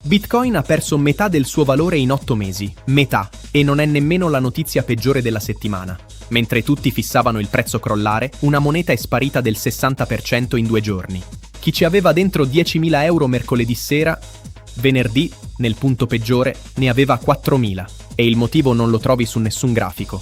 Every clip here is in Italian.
Bitcoin ha perso metà del suo valore in 8 mesi, metà, e non è nemmeno la notizia peggiore della settimana. Mentre tutti fissavano il prezzo crollare, una moneta è sparita del 60% in 2 giorni. Chi ci aveva dentro 10.000 euro mercoledì sera, venerdì, nel punto peggiore, ne aveva 4.000, e il motivo non lo trovi su nessun grafico.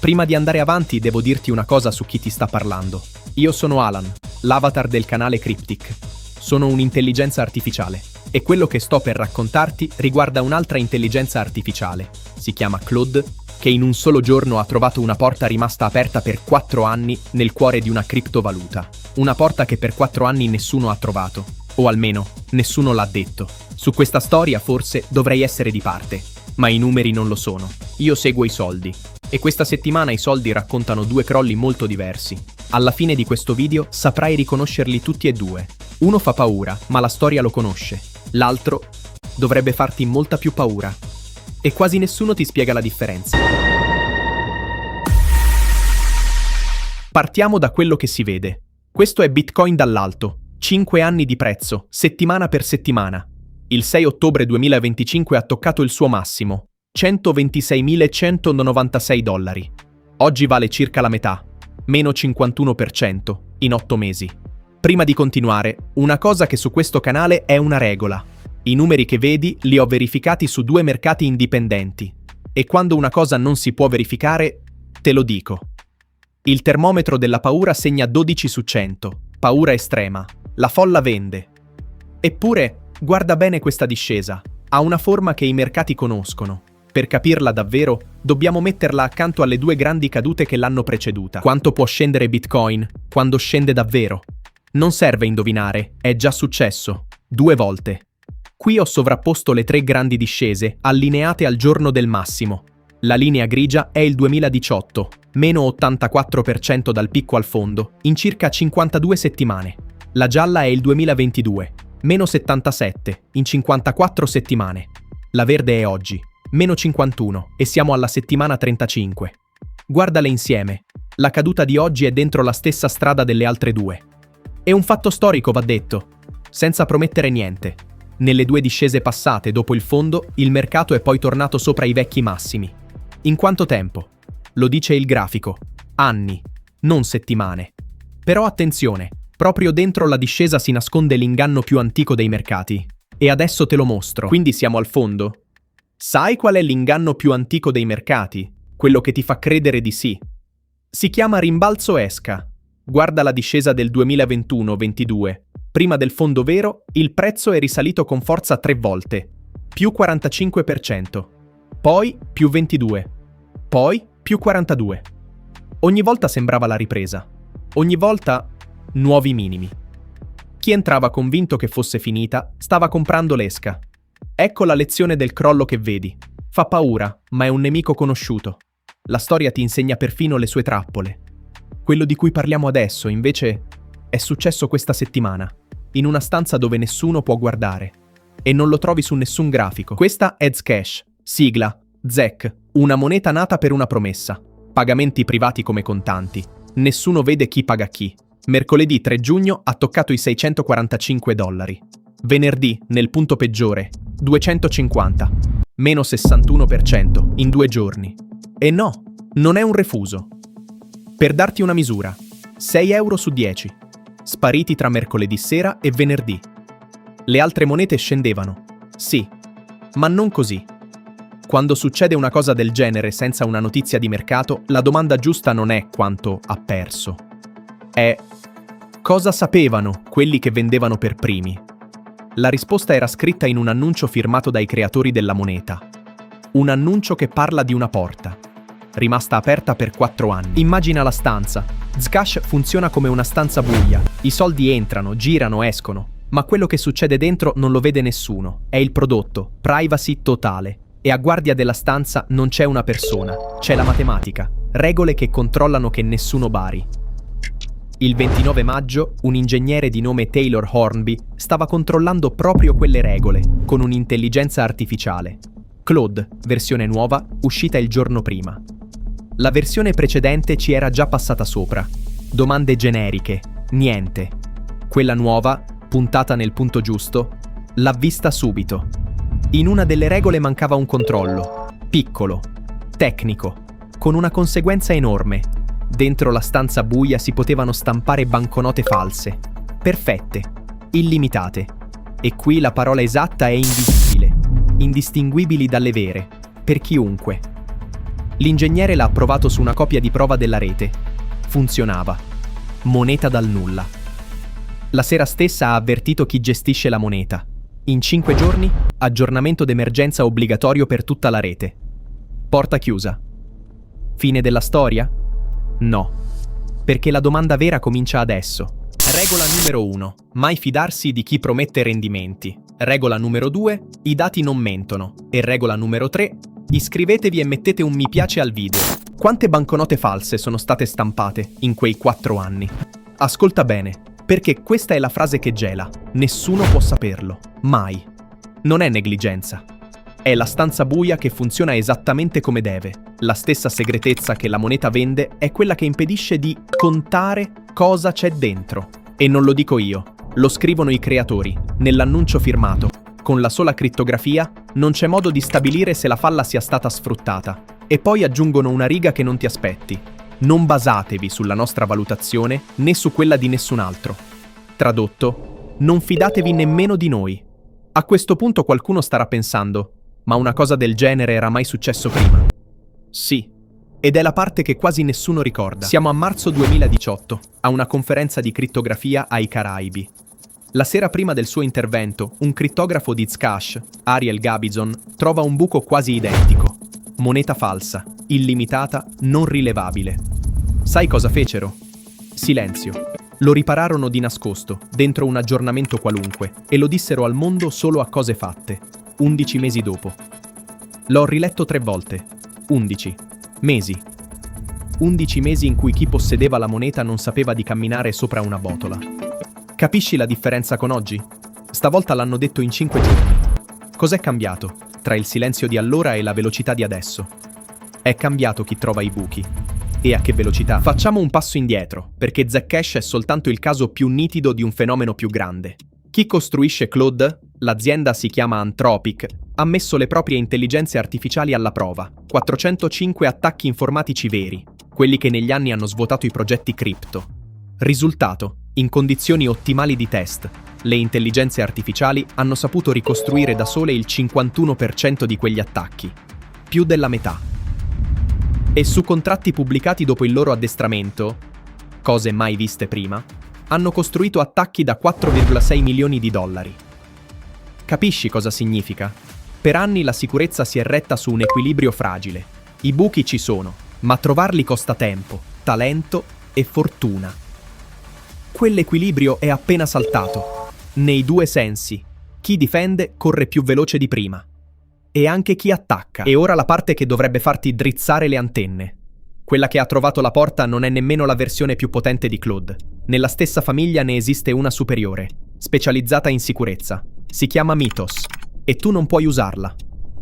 Prima di andare avanti devo dirti una cosa su chi ti sta parlando. Io sono Alan, l'avatar del canale Cryptic. Sono un'intelligenza artificiale. E quello che sto per raccontarti riguarda un'altra intelligenza artificiale. Si chiama Claude, che in un solo giorno ha trovato una porta rimasta aperta per 4 anni nel cuore di una criptovaluta. Una porta che per 4 anni nessuno ha trovato. O almeno, nessuno l'ha detto. Su questa storia forse dovrei essere di parte, ma i numeri non lo sono. Io seguo i soldi. E questa settimana i soldi raccontano 2 crolli molto diversi. Alla fine di questo video saprai riconoscerli tutti e 2. Uno fa paura, ma la storia lo conosce. L'altro dovrebbe farti molta più paura. E quasi nessuno ti spiega la differenza. Partiamo da quello che si vede. Questo è Bitcoin dall'alto. 5 anni di prezzo, settimana per settimana. Il 6 ottobre 2025 ha toccato il suo massimo, $126.196. Oggi vale circa la metà, meno 51%, in 8 mesi. Prima di continuare, una cosa che su questo canale è una regola. I numeri che vedi li ho verificati su 2 mercati indipendenti. E quando una cosa non si può verificare, te lo dico. Il termometro della paura segna 12 su 100, paura estrema. La folla vende. Eppure, guarda bene questa discesa. Ha una forma che i mercati conoscono. Per capirla davvero, dobbiamo metterla accanto alle 2 grandi cadute che l'hanno preceduta. Quanto può scendere Bitcoin quando scende davvero? Non serve indovinare, è già successo. 2 volte. Qui ho sovrapposto le 3 grandi discese, allineate al giorno del massimo. La linea grigia è il 2018, meno 84% dal picco al fondo, in circa 52 settimane. La gialla è il 2022, meno 77, in 54 settimane. La verde è oggi, meno 51, e siamo alla settimana 35. Guardale insieme. La caduta di oggi è dentro la stessa strada delle altre 2. È un fatto storico, va detto, senza promettere niente. Nelle 2 discese passate dopo il fondo, il mercato è poi tornato sopra i vecchi massimi. In quanto tempo? Lo dice il grafico. Anni, non settimane. Però attenzione, proprio dentro la discesa si nasconde l'inganno più antico dei mercati. E adesso te lo mostro. Quindi siamo al fondo? Sai qual è l'inganno più antico dei mercati? Quello che ti fa credere di sì. Si chiama rimbalzo esca. Guarda la discesa del 2021-22. Prima del fondo vero, il prezzo è risalito con forza 3 volte, più 45%, poi più 22%, poi più 42%. Ogni volta sembrava la ripresa, ogni volta nuovi minimi. Chi entrava convinto che fosse finita, stava comprando l'esca. Ecco la lezione del crollo che vedi. Fa paura, ma è un nemico conosciuto. La storia ti insegna perfino le sue trappole. Quello di cui parliamo adesso, invece, è successo questa settimana, in una stanza dove nessuno può guardare. E non lo trovi su nessun grafico. Questa è Zcash, sigla ZEC, una moneta nata per una promessa. Pagamenti privati come contanti. Nessuno vede chi paga chi. Mercoledì 3 giugno ha toccato i $645. Venerdì, nel punto peggiore, 250, meno 61% in 2 giorni. E no, non è un refuso. Per darti una misura, 6 euro su 10, spariti tra mercoledì sera e venerdì. Le altre monete scendevano, sì, ma non così. Quando succede una cosa del genere senza una notizia di mercato, la domanda giusta non è quanto ha perso. È cosa sapevano quelli che vendevano per primi? La risposta era scritta in un annuncio firmato dai creatori della moneta. Un annuncio che parla di una porta, rimasta aperta per 4 anni. Immagina la stanza. Zcash funziona come una stanza buia. I soldi entrano, girano, escono. Ma quello che succede dentro non lo vede nessuno. È il prodotto, privacy totale. E a guardia della stanza non c'è una persona, c'è la matematica. Regole che controllano che nessuno bari. Il 29 maggio, un ingegnere di nome Taylor Hornby stava controllando proprio quelle regole, con un'intelligenza artificiale. Claude, versione nuova, uscita il giorno prima. La versione precedente ci era già passata sopra. Domande generiche, niente. Quella nuova, puntata nel punto giusto, l'ha vista subito. In una delle regole mancava un controllo, piccolo, tecnico, con una conseguenza enorme. Dentro la stanza buia si potevano stampare banconote false, perfette, illimitate. E qui la parola esatta è invisibile, indistinguibili dalle vere, per chiunque. L'ingegnere l'ha provato su una copia di prova della rete. Funzionava. Moneta dal nulla. La sera stessa ha avvertito chi gestisce la moneta. In 5 giorni, aggiornamento d'emergenza obbligatorio per tutta la rete. Porta chiusa. Fine della storia? No. Perché la domanda vera comincia adesso. Regola numero 1. Mai fidarsi di chi promette rendimenti. Regola numero 2. I dati non mentono. E regola numero 3. Iscrivetevi e mettete un mi piace al video. Quante banconote false sono state stampate in quei 4 anni? Ascolta bene, perché questa è la frase che gela. Nessuno può saperlo. Mai. Non è negligenza. È la stanza buia che funziona esattamente come deve. La stessa segretezza che la moneta vende è quella che impedisce di contare cosa c'è dentro. E non lo dico io, lo scrivono i creatori, nell'annuncio firmato. Con la sola crittografia non c'è modo di stabilire se la falla sia stata sfruttata. E poi aggiungono una riga che non ti aspetti. Non basatevi sulla nostra valutazione né su quella di nessun altro. Tradotto, non fidatevi nemmeno di noi. A questo punto qualcuno starà pensando, ma una cosa del genere era mai successo prima? Sì. Ed è la parte che quasi nessuno ricorda. Siamo a marzo 2018, a una conferenza di crittografia ai Caraibi. La sera prima del suo intervento, un crittografo di Zcash, Ariel Gabizon, trova un buco quasi identico. Moneta falsa, illimitata, non rilevabile. Sai cosa fecero? Silenzio. Lo ripararono di nascosto, dentro un aggiornamento qualunque, e lo dissero al mondo solo a cose fatte. 11 mesi dopo. L'ho riletto 3 volte. 11 mesi. 11 mesi in cui chi possedeva la moneta non sapeva di camminare sopra una botola. Capisci la differenza con oggi? Stavolta l'hanno detto in 5 giorni. Cos'è cambiato tra il silenzio di allora e la velocità di adesso? È cambiato chi trova i buchi. E a che velocità? Facciamo un passo indietro, perché Zcash è soltanto il caso più nitido di un fenomeno più grande. Chi costruisce Claude, l'azienda si chiama Anthropic, ha messo le proprie intelligenze artificiali alla prova. 405 attacchi informatici veri, quelli che negli anni hanno svuotato i progetti cripto. Risultato: in condizioni ottimali di test, le intelligenze artificiali hanno saputo ricostruire da sole il 51% di quegli attacchi, più della metà. E su contratti pubblicati dopo il loro addestramento, cose mai viste prima, hanno costruito attacchi da 4,6 milioni di dollari. Capisci cosa significa? Per anni la sicurezza si è retta su un equilibrio fragile. I buchi ci sono, ma trovarli costa tempo, talento e fortuna. Quell'equilibrio è appena saltato. Nei 2 sensi. Chi difende corre più veloce di prima. E anche chi attacca. E ora la parte che dovrebbe farti drizzare le antenne. Quella che ha trovato la porta non è nemmeno la versione più potente di Claude. Nella stessa famiglia ne esiste una superiore, specializzata in sicurezza. Si chiama Mythos. E tu non puoi usarla.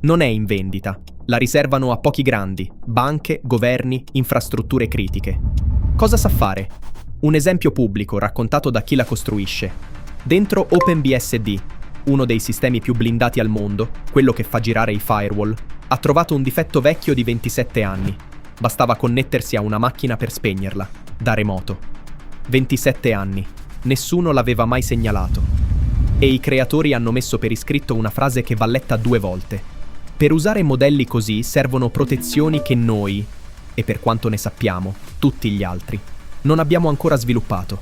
Non è in vendita. La riservano a pochi grandi, banche, governi, infrastrutture critiche. Cosa sa fare? Un esempio pubblico raccontato da chi la costruisce. Dentro OpenBSD, uno dei sistemi più blindati al mondo, quello che fa girare i firewall, ha trovato un difetto vecchio di 27 anni. Bastava connettersi a una macchina per spegnerla, da remoto. 27 anni. Nessuno l'aveva mai segnalato. E i creatori hanno messo per iscritto una frase che va letta 2 volte. Per usare modelli così servono protezioni che noi, e per quanto ne sappiamo, tutti gli altri, non abbiamo ancora sviluppato.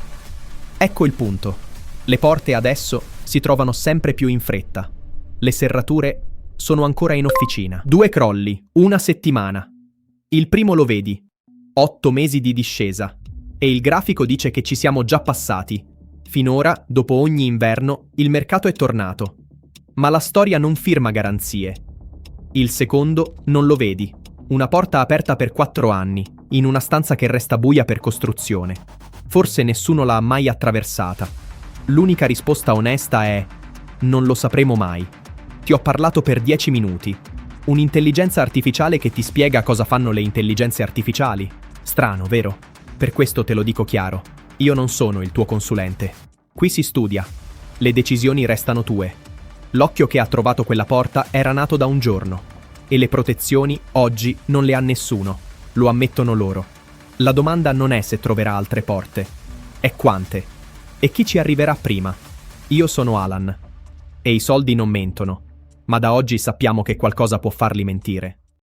Ecco il punto. Le porte adesso si trovano sempre più in fretta. Le serrature sono ancora in officina. 2 crolli, 1 settimana. Il primo lo vedi. 8 mesi di discesa. E il grafico dice che ci siamo già passati. Finora, dopo ogni inverno, il mercato è tornato. Ma la storia non firma garanzie. Il secondo non lo vedi. Una porta aperta per 4 anni, in una stanza che resta buia per costruzione. Forse nessuno l'ha mai attraversata. L'unica risposta onesta è: non lo sapremo mai. Ti ho parlato per 10 minuti. Un'intelligenza artificiale che ti spiega cosa fanno le intelligenze artificiali. Strano, vero? Per questo te lo dico chiaro. Io non sono il tuo consulente. Qui si studia. Le decisioni restano tue. L'occhio che ha trovato quella porta era nato da un giorno. E le protezioni, oggi, non le ha nessuno. Lo ammettono loro. La domanda non è se troverà altre porte. È quante. E chi ci arriverà prima. Io sono Alan. E i soldi non mentono. Ma da oggi sappiamo che qualcosa può farli mentire.